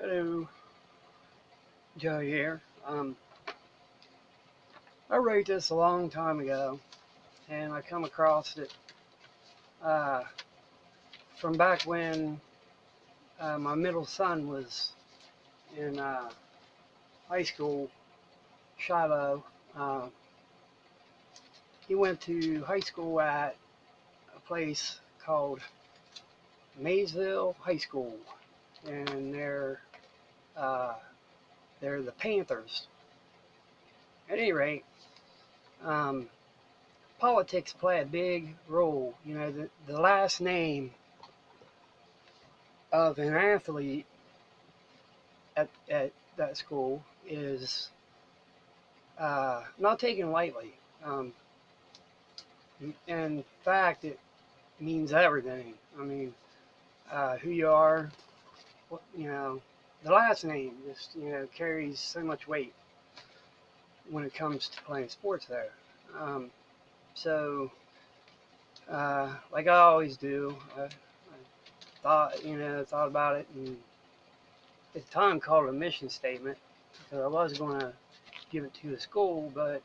Hello, Joe here. I wrote this a long time ago, and I come across it uh, from back when my middle son was in high school, Shiloh. Uh, he went to high school at a place called Maysville High School, and uh, they're the Panthers. At any rate, um, politics play a big role. You know, the last name of an athlete at that school is not taken lightly. Um, in fact, it means everything. I mean, who you are, you know, the last name just, carries so much weight when it comes to playing sports there. Um, so, like I always do, I thought about it, and at the time called it a mission statement because I was going to give it to the school, but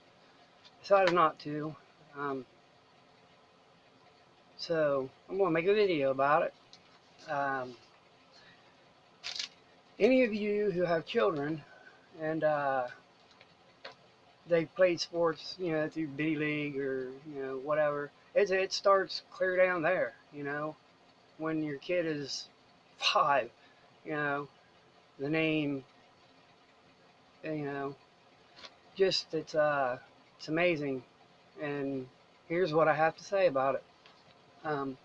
decided not to. Um, so I'm going to make a video about it. Um, any of you who have children and they played sports, through B League or whatever, it starts clear down there. When your kid is 5, the name, you know, just it's amazing. And here's what I have to say about it. Um,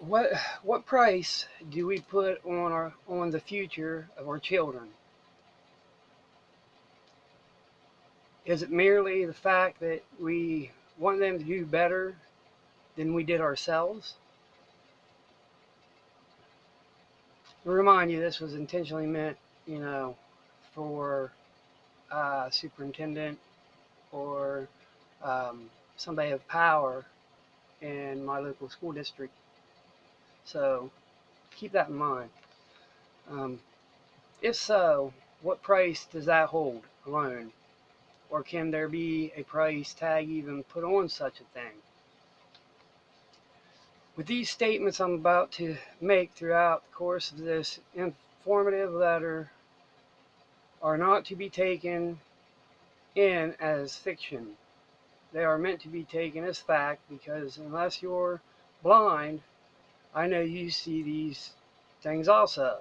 what price do we put on the future of our children? Is it merely the fact that we want them to do better than we did ourselves? To remind you, this was intentionally meant, for superintendent or somebody of power in my local school district. So keep that in mind. Um, if so, what price does that hold alone? Or can there be a price tag even put on such a thing? With these statements I'm about to make throughout the course of this informative letter are not to be taken in as fiction. They are meant to be taken as fact because unless you're blind, I know you see these things also.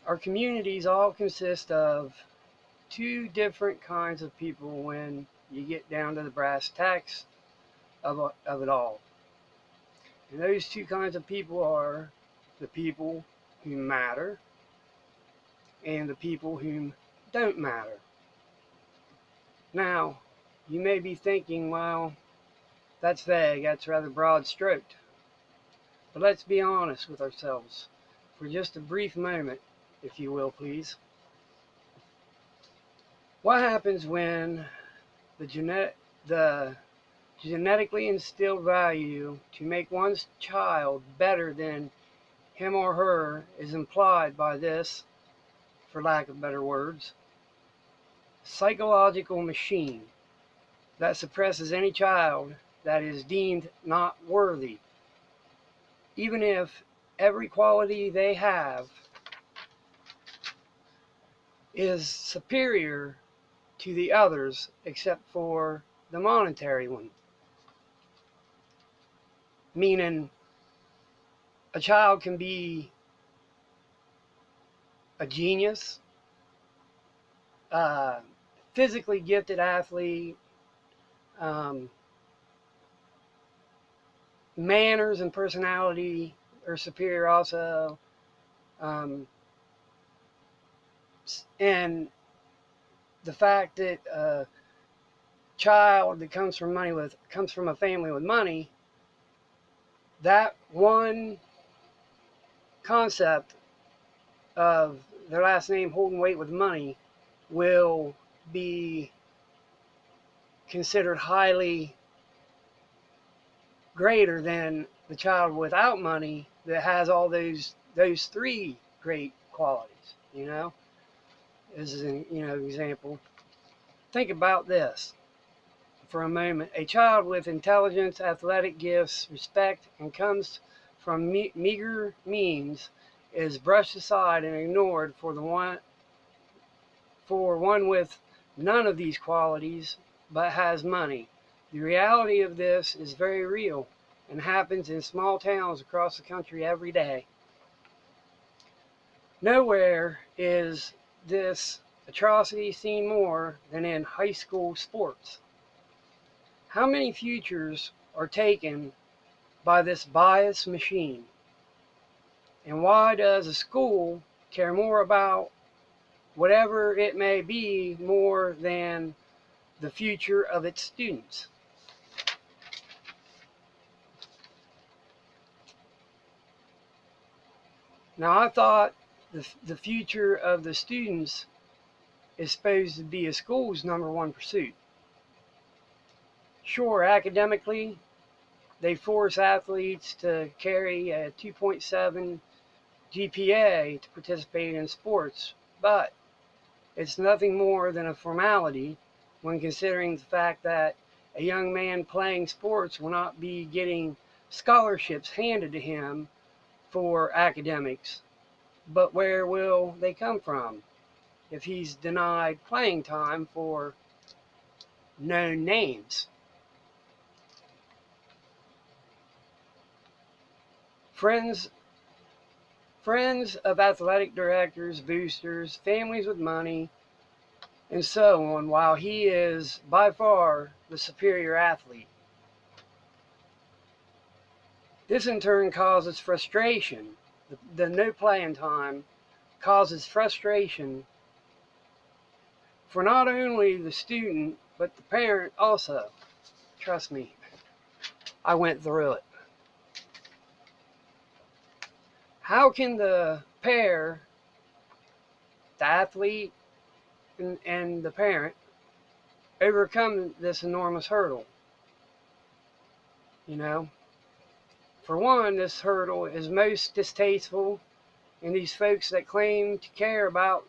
Our communities all consist of two different kinds of people when you get down to the brass tacks of it all. And those two kinds of people are the people who matter and the people who don't matter. Now, you may be thinking, well, that's vague, that's rather broad stroked. But let's be honest with ourselves for just a brief moment, if you will, please. What happens when the genetically instilled value to make one's child better than him or her is implied by this, for lack of better words, psychological machine that suppresses any child that is deemed not worthy, even if every quality they have is superior to the others except for the monetary one. Meaning, a child can be a genius, uh, physically gifted athlete, um, manners and personality are superior also, um, and the fact that a child that comes from a family with money, that one concept of their last name holding weight with money will be considered highly greater than the child without money that has all those three great qualities, you know, as an example. Think about this for a moment. A child with intelligence, athletic gifts, respect, and comes from meager means is brushed aside and ignored for one with none of these qualities but has money. The reality of this is very real and happens in small towns across the country every day. Nowhere is this atrocity seen more than in high school sports. How many futures are taken by this bias machine? And why does a school care more about whatever it may be more than the future of its students? Now, I thought the future of the students is supposed to be a school's number one pursuit. Sure, academically, they force athletes to carry a 2.7 GPA to participate in sports, but it's nothing more than a formality when considering the fact that a young man playing sports will not be getting scholarships handed to him for academics. But where will they come from if he's denied playing time for known names? Friends of athletic directors, boosters, families with money, and so on, while he is by far the superior athlete. This in turn causes frustration. The no playing time causes frustration for not only the student, but the parent also. Trust me, I went through it. How can the pair, the athlete and the parent, overcome this enormous hurdle? You know, for one, this hurdle is most distasteful in these folks that claim to care about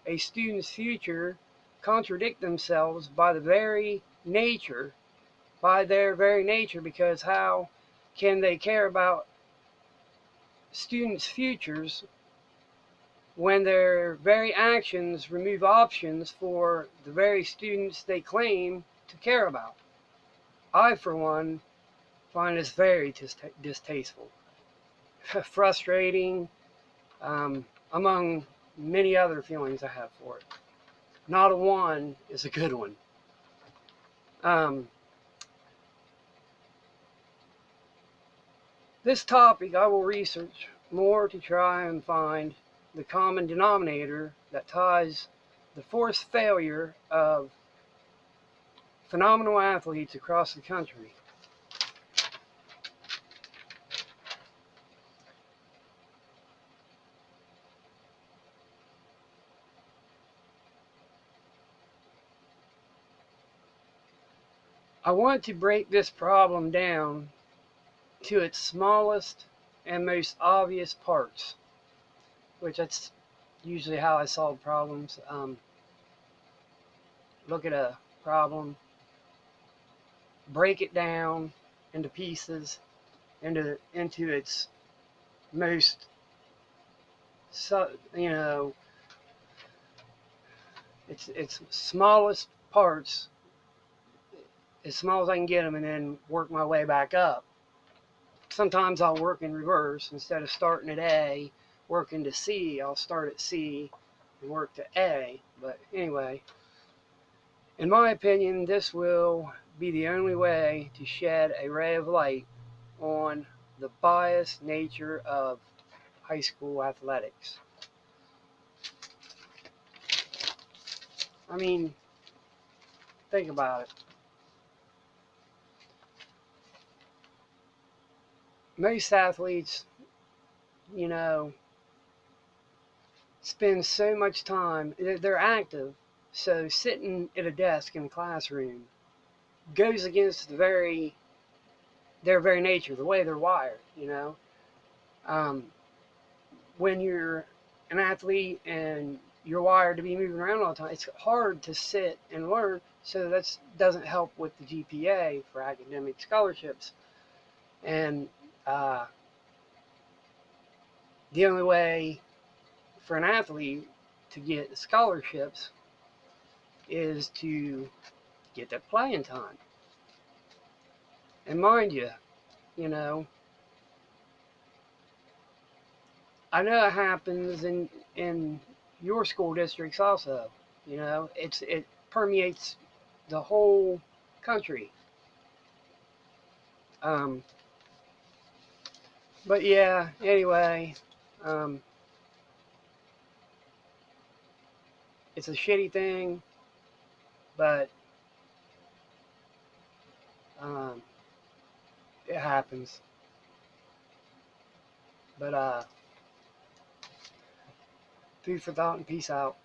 a student's future contradict themselves by their very nature, because how can they care about students' futures when their very actions remove options for the very students they claim to care about? I, for one, find this very distasteful, frustrating, among many other feelings I have for it. Not a one is a good one. This topic I will research more to try and find the common denominator that ties the forced failure of phenomenal athletes across the country. I want to break this problem down to its smallest and most obvious parts, which that's usually how I solve problems. Look at a problem, break it down into pieces, into its most, its smallest parts, as small as I can get them, and then work my way back up. Sometimes I'll work in reverse. Instead of starting at A, working to C, I'll start at C and work to A. But anyway, in my opinion, this will be the only way to shed a ray of light on the biased nature of high school athletics. I mean, think about it. Most athletes, spend so much time, they're active, so sitting at a desk in a classroom goes against the very their very nature, the way they're wired, you know. Um, when you're an athlete and you're wired to be moving around all the time, it's hard to sit and learn. So that doesn't help with the GPA for academic scholarships. And the only way for an athlete to get scholarships is to get that playing time. And mind you, you know, I know it happens in your school districts also. You know, it permeates the whole country. Um, but yeah, anyway, um, it's a shitty thing, but um, it happens. But food for thought and peace out.